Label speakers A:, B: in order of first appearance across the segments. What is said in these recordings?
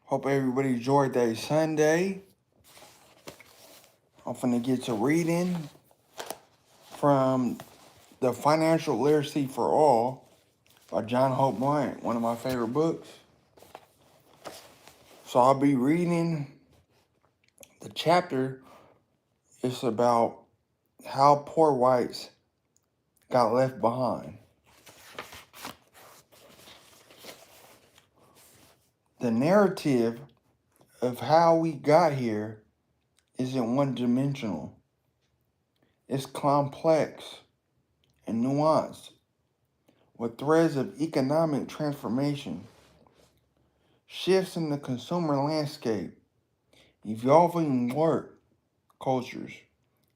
A: Hope everybody enjoyed their Sunday. I'm finna get to reading from The Financial Literacy for All by John Hope Bryant, one of my favorite books. So I'll be reading the chapter. It's about how poor whites got left behind. The narrative of how we got here isn't one-dimensional. It's complex and nuanced, with threads of economic transformation, shifts in the consumer landscape, evolving work cultures,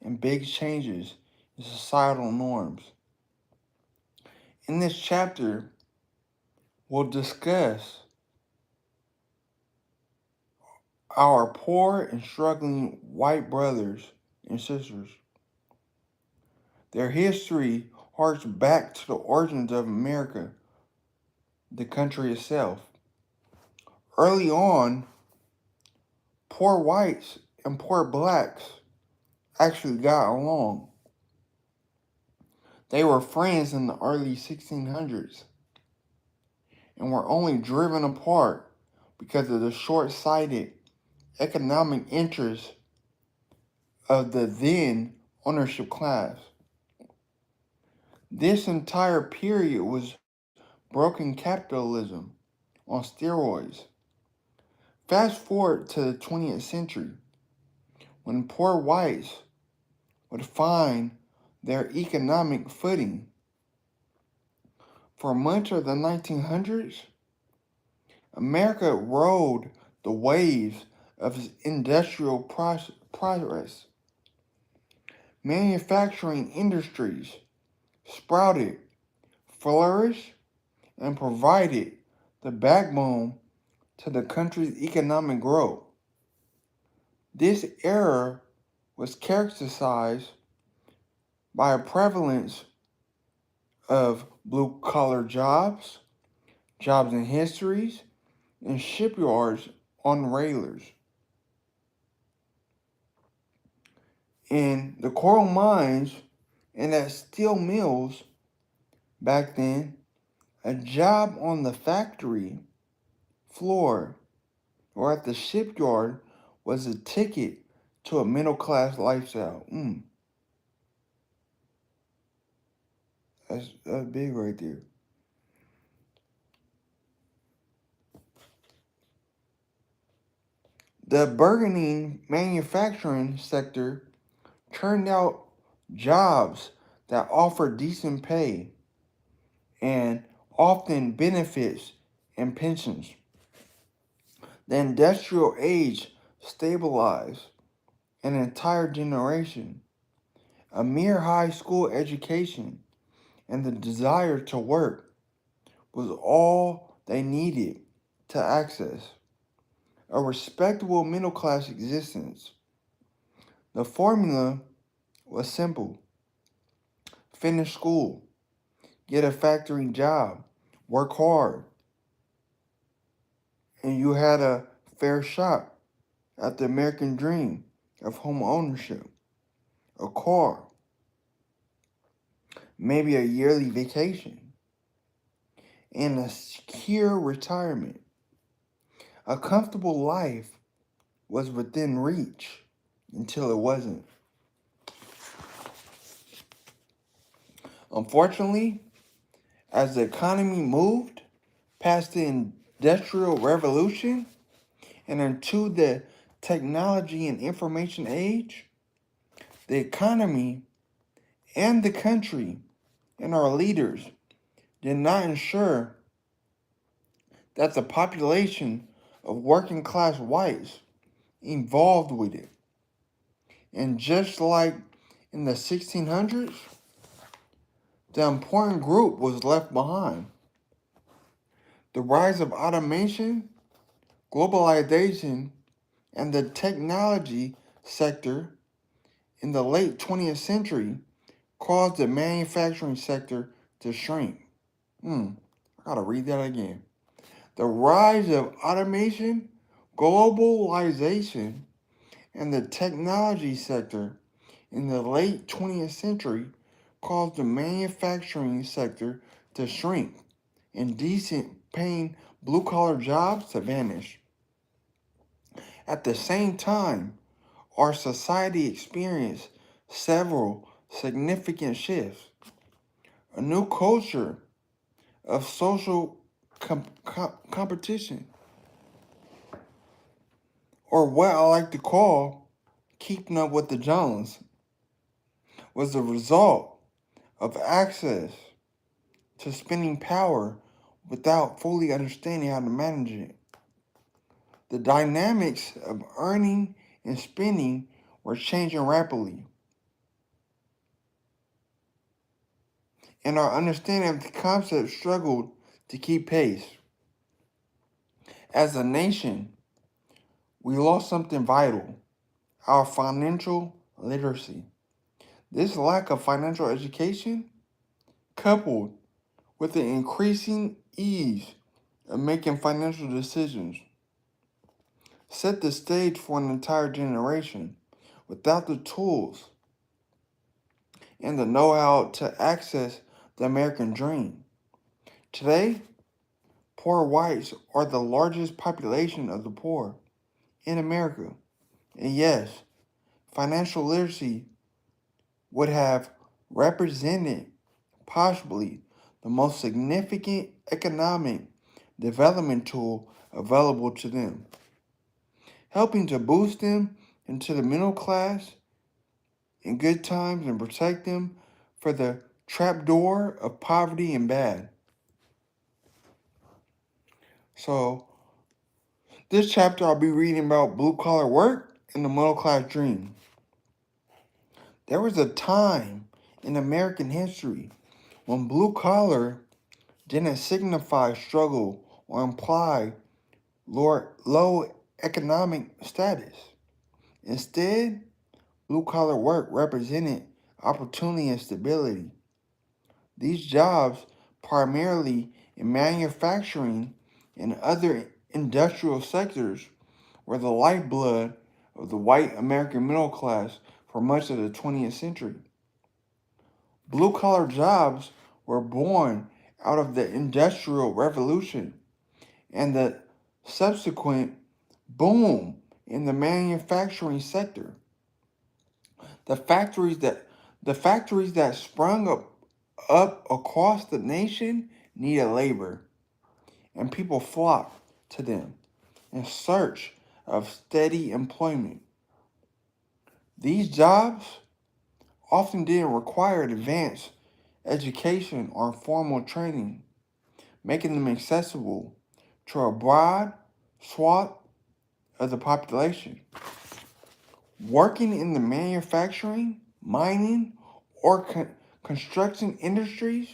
A: and big changes in societal norms. In this chapter, we'll discuss our poor and struggling white brothers and sisters. Their history harks back to the origins of America, the country itself. Early on, poor whites and poor blacks actually got along. They were friends in the early 1600s and were only driven apart because of the short-sighted economic interests of the then ownership class. This entire period was broken capitalism on steroids. Fast forward to the 20th century, when poor whites would find their economic footing. For much of the 1900s, America rode the waves of its industrial progress. Manufacturing industries sprouted, flourished, and provided the backbone to the country's economic growth. This era was characterized by a prevalence of blue-collar jobs, jobs in histories, and shipyards on railers. In the coal mines and at steel mills back then, a job on the factory floor or at the shipyard was a ticket to a middle-class lifestyle. That's big right there. The burgeoning manufacturing sector turned out jobs that offered decent pay and often benefits and pensions. The industrial age stabilized an entire generation. A mere high school education and the desire to work was all they needed to access a respectable middle-class existence. The formula was simple. Finish school, get a factory job, work hard, and you had a fair shot at the American dream of home ownership, a car, maybe a yearly vacation, and a secure retirement. A comfortable life was within reach until it wasn't. Unfortunately, as the economy moved past the Industrial Revolution and into the technology and information age, the economy and the country and our leaders did not ensure that the population of working class whites evolved with it. And just like in the 1600s, the important group was left behind. The rise of automation, globalization, and the technology sector in the late 20th century caused the manufacturing sector to shrink. I gotta read that again. The rise of automation, Globalization and the technology sector in the late 20th century caused the manufacturing sector to shrink and decent paying blue collar jobs to vanish. At the same time, our society experienced several significant shifts. A new culture of social competition, or what I like to call keeping up with the Jones, was the result of access to spending power without fully understanding how to manage it. The dynamics of earning and spending were changing rapidly, and our understanding of the concept struggled to keep pace. As a nation, we lost something vital: our financial literacy. This lack of financial education, coupled with the increasing ease of making financial decisions, set the stage for an entire generation without the tools and the know-how to access the American dream. Today, poor whites are the largest population of the poor in America. And yes, financial literacy would have represented possibly the most significant economic development tool available to them, helping to boost them into the middle class in good times and protect them for the trapdoor of poverty and bad. So, this chapter I'll be reading about blue collar work and the middle class dream. There was a time in American history when blue collar didn't signify struggle or imply low economic status. Instead, blue collar work represented opportunity and stability. These jobs, primarily in manufacturing and other industrial sectors, were the lifeblood of the white American middle class for much of the 20th century. Blue collar jobs were born out of the Industrial Revolution and the subsequent boom in the manufacturing sector. The factories that sprung up across the nation needed labor, and people flocked to them in search of steady employment. These jobs often didn't require advanced education or formal training, making them accessible to a broad swath of the population. Working in the manufacturing, mining, or construction industries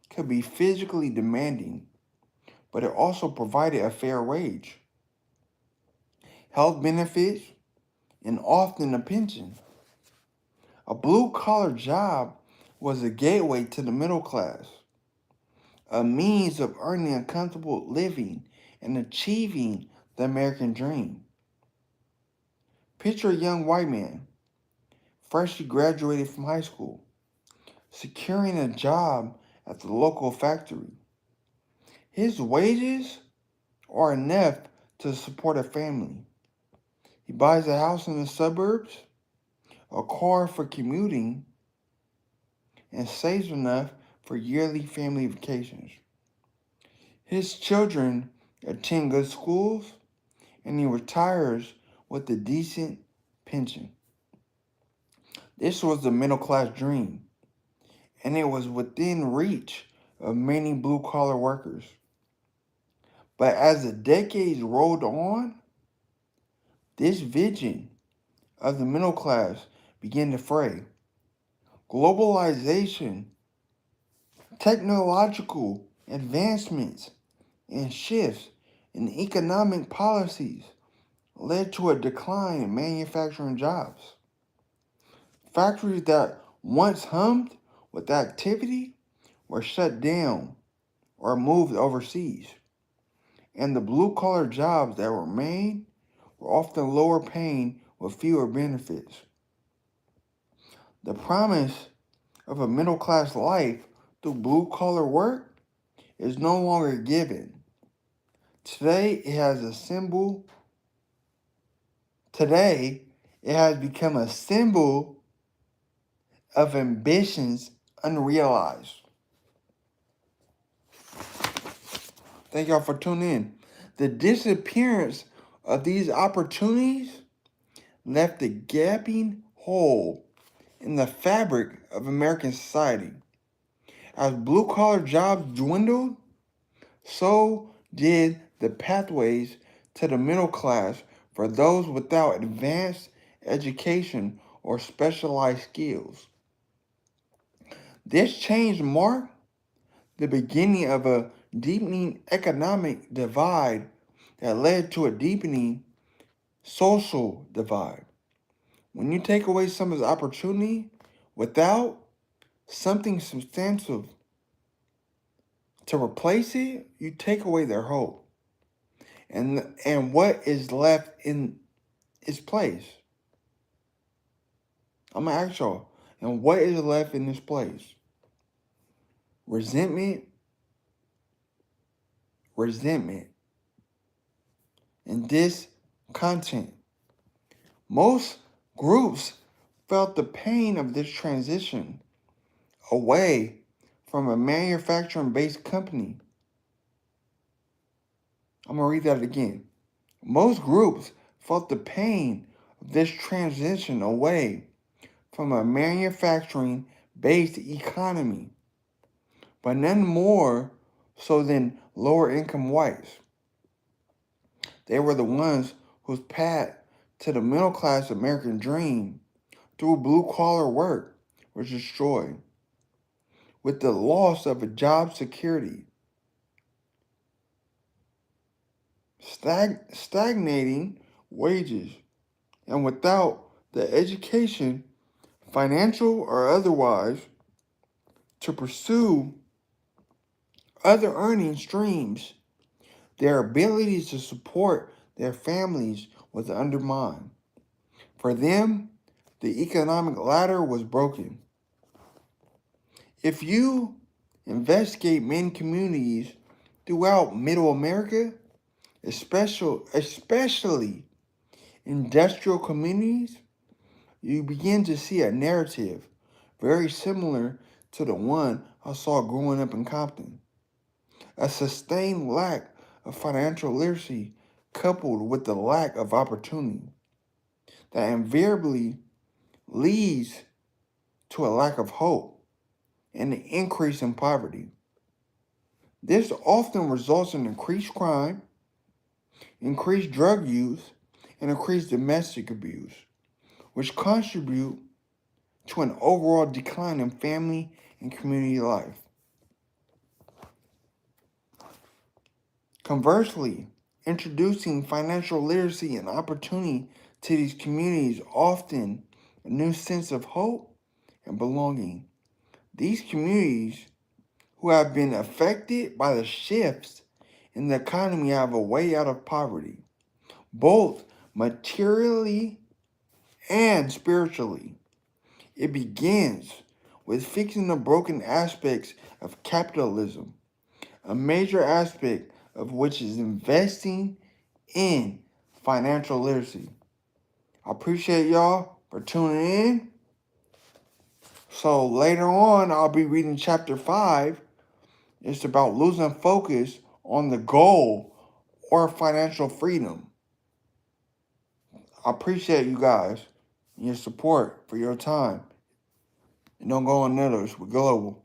A: could be physically demanding, but it also provided a fair wage, health benefits, and often a pension. A blue-collar job was a gateway to the middle class, a means of earning a comfortable living and achieving the American dream. Picture a young white man, freshly graduated from high school, securing a job at the local factory. His wages are enough to support a family. He buys a house in the suburbs, a car for commuting, and saves enough for yearly family vacations. His children attend good schools, and he retires with a decent pension. This was the middle class dream, and it was within reach of many blue collar workers. But as the decades rolled on, this vision of the middle class began to fray. Globalization, technological advancements, and shifts in economic policies led to a decline in manufacturing jobs. Factories that once hummed with activity were shut down or moved overseas, and the blue collar jobs that remained were often lower paying with fewer benefits. The promise of a middle class life through blue collar work is no longer given. Today it has become a symbol of ambitions unrealized. Thank y'all for tuning in. The disappearance of these opportunities left a gaping hole in the fabric of American society. As blue collar jobs dwindled, so did the pathways to the middle class for those without advanced education or specialized skills. This change marked the beginning of a deepening economic divide that led to a deepening social divide. When you take away someone's opportunity without something substantive to replace it, you take away their hope. And what is left in its place? I'm gonna ask y'all, and what is left in this place? Resentment, and discontent. Most groups felt the pain of this transition away from a manufacturing-based company. I'm gonna read that again. Most groups felt the pain of this transition away from a manufacturing-based economy, but none more so than lower-income whites. They were the ones whose path to the middle-class American dream through blue-collar work was destroyed. With the loss of a job security, stagnating wages, and without the education, financial or otherwise, to pursue other earning streams, their ability to support their families was undermined. For them, the economic ladder was broken. If you investigate many communities throughout Middle America, especially industrial communities, you begin to see a narrative very similar to the one I saw growing up in Compton. A sustained lack of financial literacy coupled with the lack of opportunity that invariably leads to a lack of hope and an increase in poverty. This often results in increased crime, increased drug use, and increased domestic abuse, which contribute to an overall decline in family and community life. Conversely, introducing financial literacy and opportunity to these communities often a new sense of hope and belonging. These communities who have been affected by the shifts in the economy have a way out of poverty, both materially and spiritually. It begins with fixing the broken aspects of capitalism, a major aspect of which is investing in financial literacy. I appreciate y'all for tuning in. So later on, I'll be reading chapter 5. It's about losing focus on the goal or financial freedom. I appreciate you guys and your support for your time. And don't go on others. We're global.